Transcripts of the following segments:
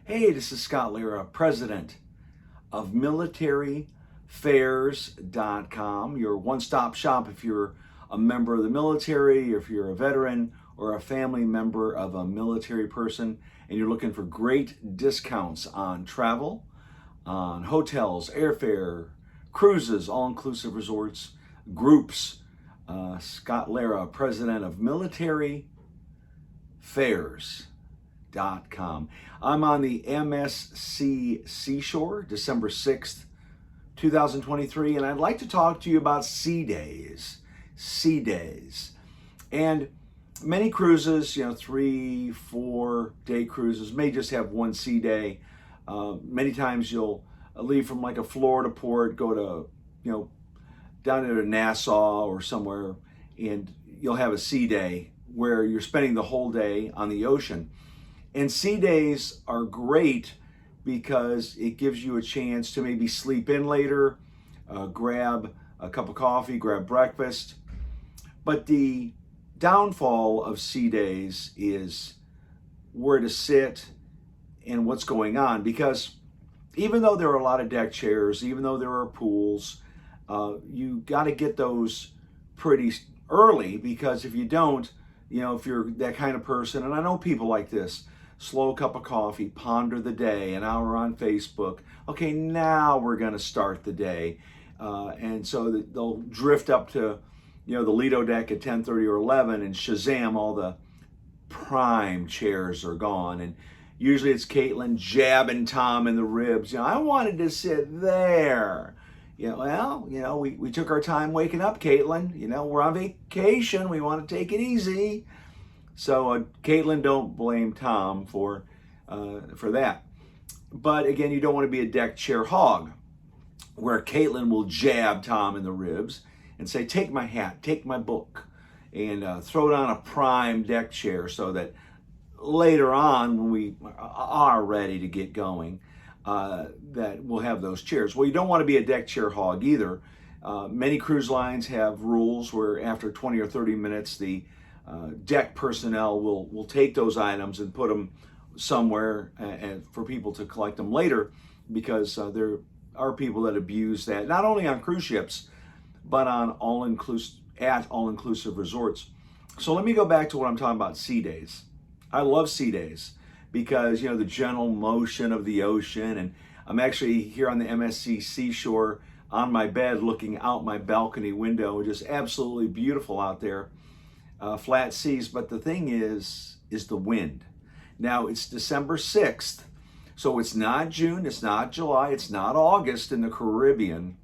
Hey, this is Scott Lara, president of militaryfairs.com, your one-stop shop if you're a member of the military, if you're a veteran or a family member of a military person, and you're looking for great discounts on travel, on hotels, airfare, cruises, all-inclusive resorts, groups. Scott Lara, president of militaryfairs.com. I'm on the MSC Seashore, December 6th, 2023, and I'd like to talk to you about sea days. Sea days. And many cruises, 3-4 day cruises, may just have one sea day. Many times you'll leave from like a Florida port, go to, down to Nassau or somewhere, and you'll have a sea day where you're spending the whole day on the ocean. And sea days are great because it gives you a chance to maybe sleep in later, grab a cup of coffee, grab breakfast. But the downfall of sea days is where to sit and what's going on, because even though there are a lot of deck chairs, even though there are pools, you got to get those pretty early, because if you don't, if you're that kind of person, and I know people like this, slow cup of coffee, ponder the day, an hour on Facebook. Okay, now we're going to start the day. And so they'll drift up to, the Lido deck at 10:30 or 11, and shazam, all the prime chairs are gone. And usually it's Caitlin jabbing Tom in the ribs. I wanted to sit there. We took our time waking up, Caitlin. We're on vacation. We want to take it easy. So Caitlin, don't blame Tom for that. But again, you don't want to be a deck chair hog, where Caitlin will jab Tom in the ribs and say, take my hat, take my book, and throw it on a prime deck chair so that later on, when we are ready to get going, that we'll have those chairs. Well, you don't want to be a deck chair hog either. Many cruise lines have rules where after 20 or 30 minutes, the deck personnel will take those items and put them somewhere and for people to collect them later, because there are people that abuse that, not only on cruise ships, but on all-inclusive resorts. So let me go back to what I'm talking about, sea days. I love sea days because, the gentle motion of the ocean, and I'm actually here on the MSC Seashore on my bed looking out my balcony window, just absolutely beautiful out there. Flat seas, but the thing is the wind. Now it's December 6th, so it's not June, it's not July, it's not August in the Caribbean,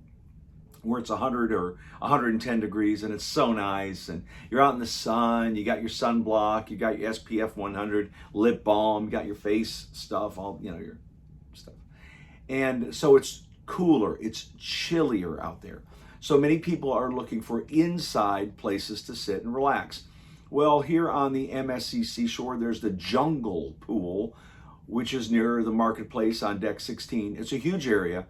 where it's 100 or 110 degrees and it's so nice, and you're out in the sun, you got your sunblock, you got your SPF 100, lip balm, you got your face stuff, all your stuff. And so it's cooler, it's chillier out there. So many people are looking for inside places to sit and relax. Well, here on the MSC Seashore, there's the Jungle Pool, which is near the marketplace on deck 16. It's a huge area,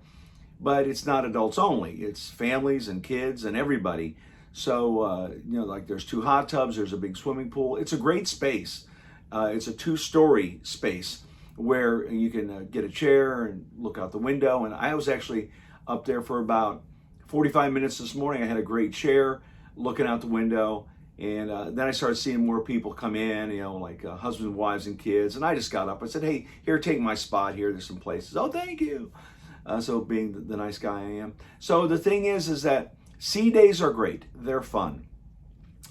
but it's not adults only. It's families and kids and everybody. So, like there's 2 hot tubs, there's a big swimming pool. It's a great space. It's a 2-story space where you can get a chair and look out the window. And I was actually up there for about 45 minutes this morning. I had a great chair looking out the window, and then I started seeing more people come in, like husbands, wives, and kids. And I just got up. I said, hey, here, take my spot here. There's some places. Oh, thank you. So being the nice guy I am. So the thing is that sea days are great. They're fun.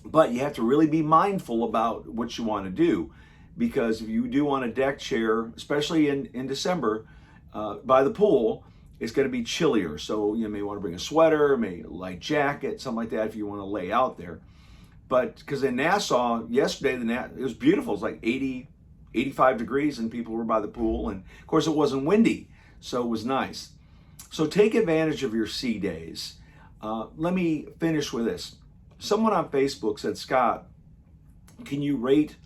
But you have to really be mindful about what you want to do, because if you do want a deck chair, especially in December, by the pool, it's going to be chillier. So you may want to bring a sweater, maybe a light jacket, something like that if you want to lay out there. But because in Nassau, yesterday, it was beautiful. It was like 80, 85 degrees and people were by the pool. And of course, it wasn't windy, so it was nice. So take advantage of your sea days. Let me finish with this. Someone on Facebook said, Scott, can you rate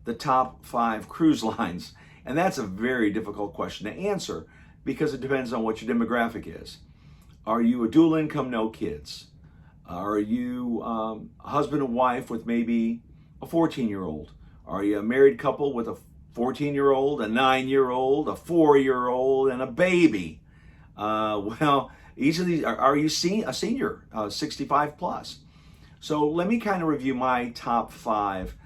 the top 5 cruise lines? And that's a very difficult question to answer, because it depends on what your demographic is. Are you a dual income, no kids? Are you a husband and wife with maybe a 14-year-old? Are you a married couple with a 14-year-old, a 9-year-old, a 4-year-old, and a baby. Well, each of these, are you a senior, 65 plus? So let me kind of review my top 5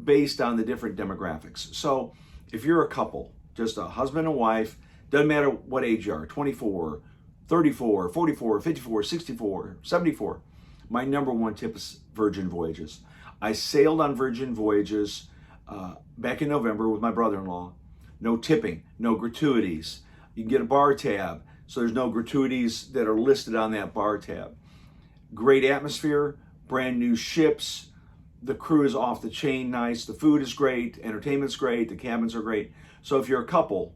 based on the different demographics. So if you're a couple, just a husband and wife, doesn't matter what age you are, 24, 34, 44, 54, 64, 74, my number one tip is Virgin Voyages. I sailed on Virgin Voyages back in November with my brother-in-law. No tipping, no gratuities. You can get a bar tab, so there's no gratuities that are listed on that bar tab. Great atmosphere, brand new ships. The crew is off the chain nice. The food is great, entertainment's great, the cabins are great. So if you're a couple,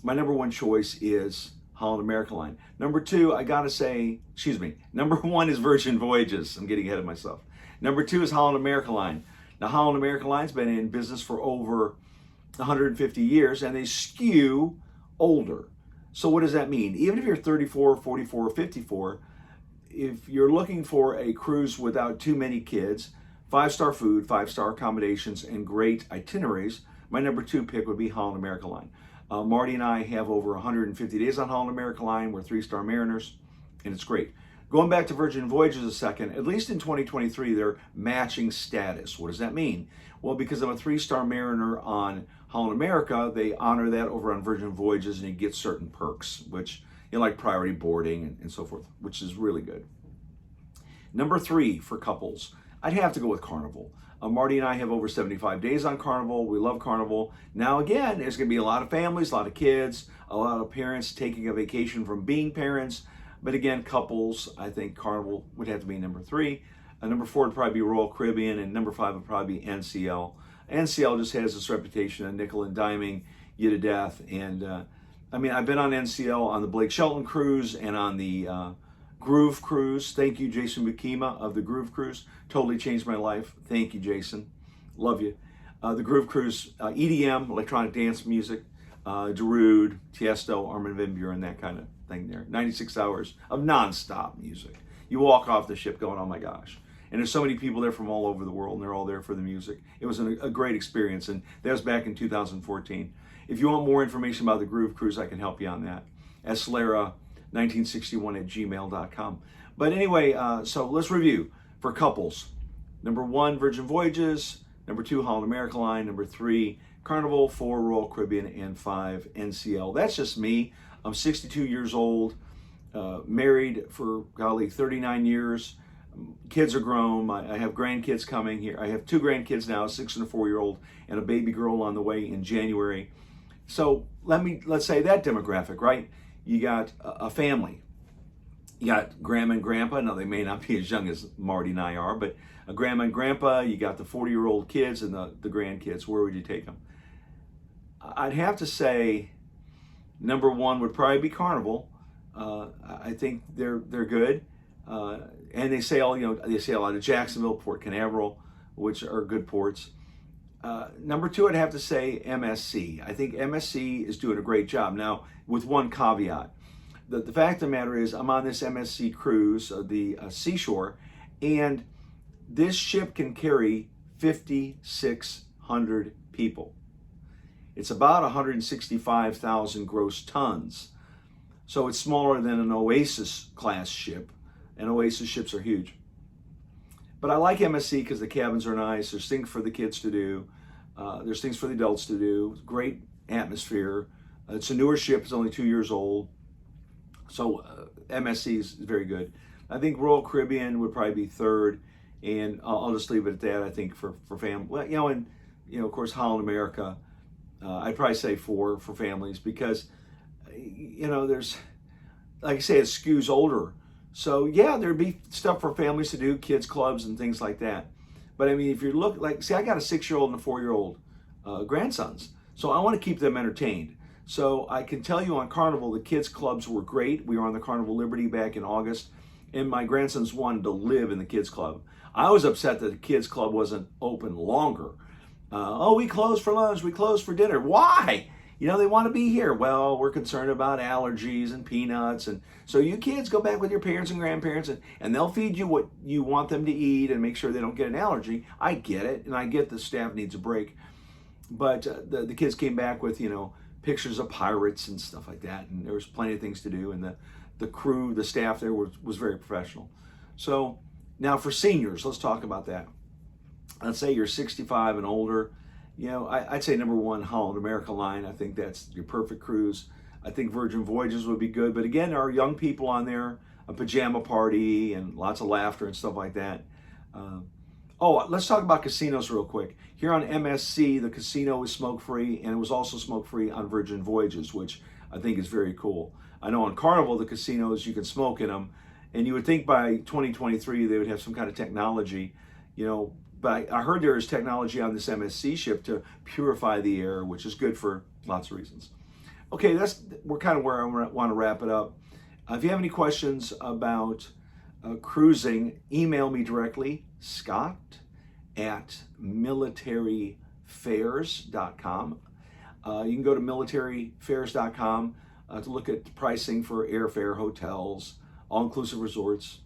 my number one choice is Holland America Line. Number 2, I gotta say, number 1 is Virgin Voyages. I'm getting ahead of myself. Number 2 is Holland America Line. Now, Holland America Line's been in business for over 150 years, and they skew older. So what does that mean? Even if you're 34, 44, 54, if you're looking for a cruise without too many kids, 5-star food, 5-star accommodations, and great itineraries, my number 2 pick would be Holland America Line. Marty and I have over 150 days on Holland America Line. We're 3-star mariners, and it's great. Going back to Virgin Voyages a second, at least in 2023, they're matching status. What does that mean? Well, because I'm a 3-star mariner on Holland America, they honor that over on Virgin Voyages, and you get certain perks, which, like priority boarding and so forth, which is really good. Number 3 for couples, I'd have to go with Carnival. Marty and I have over 75 days on Carnival. We love Carnival. Now, again, there's going to be a lot of families, a lot of kids, a lot of parents taking a vacation from being parents. But again, couples, I think Carnival would have to be number 3. Number 4 would probably be Royal Caribbean, and number 5 would probably be NCL. NCL just has this reputation of nickel and diming you to death. And I've been on NCL on the Blake Shelton cruise and on the Groove cruise. Thank you, Jason Bukima of the Groove cruise. Totally changed my life. Thank you, Jason. Love you. The Groove cruise, EDM, electronic dance music, Darude, Tiesto, Armin van Buuren, that kind of thing there. 96 hours of nonstop music. You walk off the ship going, oh my gosh. And there's so many people there from all over the world, and they're all there for the music. It was a great experience, and that was back in 2014. If you want more information about the Groove cruise, I can help you on that. Lara1961@gmail.com. But anyway, so let's review for couples. Number 1, Virgin Voyages. Number 2, Holland America Line. Number 3, Carnival. 4, Royal Caribbean. And 5, NCL. That's just me. I'm 62 years old, married for, 39 years. Kids are grown. I have grandkids coming here. I have 2 grandkids now, a 6 and a 4-year-old, and a baby girl on the way in January. So let's say that demographic, right? You got a family. You got grandma and grandpa. Now, they may not be as young as Marty and I are, but a grandma and grandpa. You got the 40-year-old kids and the grandkids. Where would you take them? I'd have to say number 1 would probably be Carnival. I think they're good. And they sail out of Jacksonville, Port Canaveral, which are good ports. Number 2, I'd have to say MSC. I think MSC is doing a great job. Now, with one caveat. The fact of the matter is, I'm on this MSC cruise, the Seashore, and this ship can carry 5,600 people. It's about 165,000 gross tons. So it's smaller than an Oasis class ship, and Oasis ships are huge. But I like MSC because the cabins are nice. There's things for the kids to do. There's things for the adults to do. Great atmosphere. It's a newer ship. It's only 2 years old. So MSC is very good. I think Royal Caribbean would probably be 3rd. And I'll just leave it at that, I think, for family. Well, and of course, Holland America, I'd probably say 4 for families because, there's, like I say, it skews older. So yeah, there'd be stuff for families to do, kids clubs and things like that. But if you look, I got a 6-year-old and a 4-year-old grandsons. So I want to keep them entertained. So I can tell you on Carnival, the kids clubs were great. We were on the Carnival Liberty back in August, and my grandsons wanted to live in the kids club. I was upset that the kids club wasn't open longer. We closed for lunch, we closed for dinner. Why? They want to be here. Well, we're concerned about allergies and peanuts. And so you kids go back with your parents and grandparents, and they'll feed you what you want them to eat and make sure they don't get an allergy. I get it, and I get the staff needs a break. but the kids came back with, pictures of pirates and stuff like that, and there was plenty of things to do, and the crew, the staff there was very professional. So now for seniors, let's talk about that. Let's say you're 65 and older. I'd say number one, Holland America Line. I think that's your perfect cruise. I think Virgin Voyages would be good, but again, there are young people on there, a pajama party and lots of laughter and stuff like that. Let's talk about casinos real quick. Here on MSC, the casino is smoke-free, and it was also smoke-free on Virgin Voyages, which I think is very cool. I know on Carnival, the casinos, you can smoke in them, and you would think by 2023 they would have some kind of technology, but I heard there is technology on this MSC ship to purify the air, which is good for lots of reasons. Okay, we're kind of where I want to wrap it up. If you have any questions about cruising, email me directly, scott@militaryfairs.com. You can go to militaryfairs.com to look at pricing for airfare, hotels, all-inclusive resorts.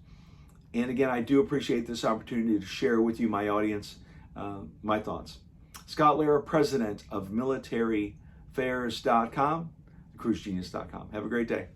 And again, I do appreciate this opportunity to share with you, my audience, my thoughts. Scott Lara, president of militaryfairs.com, cruisegenius.com. Have a great day.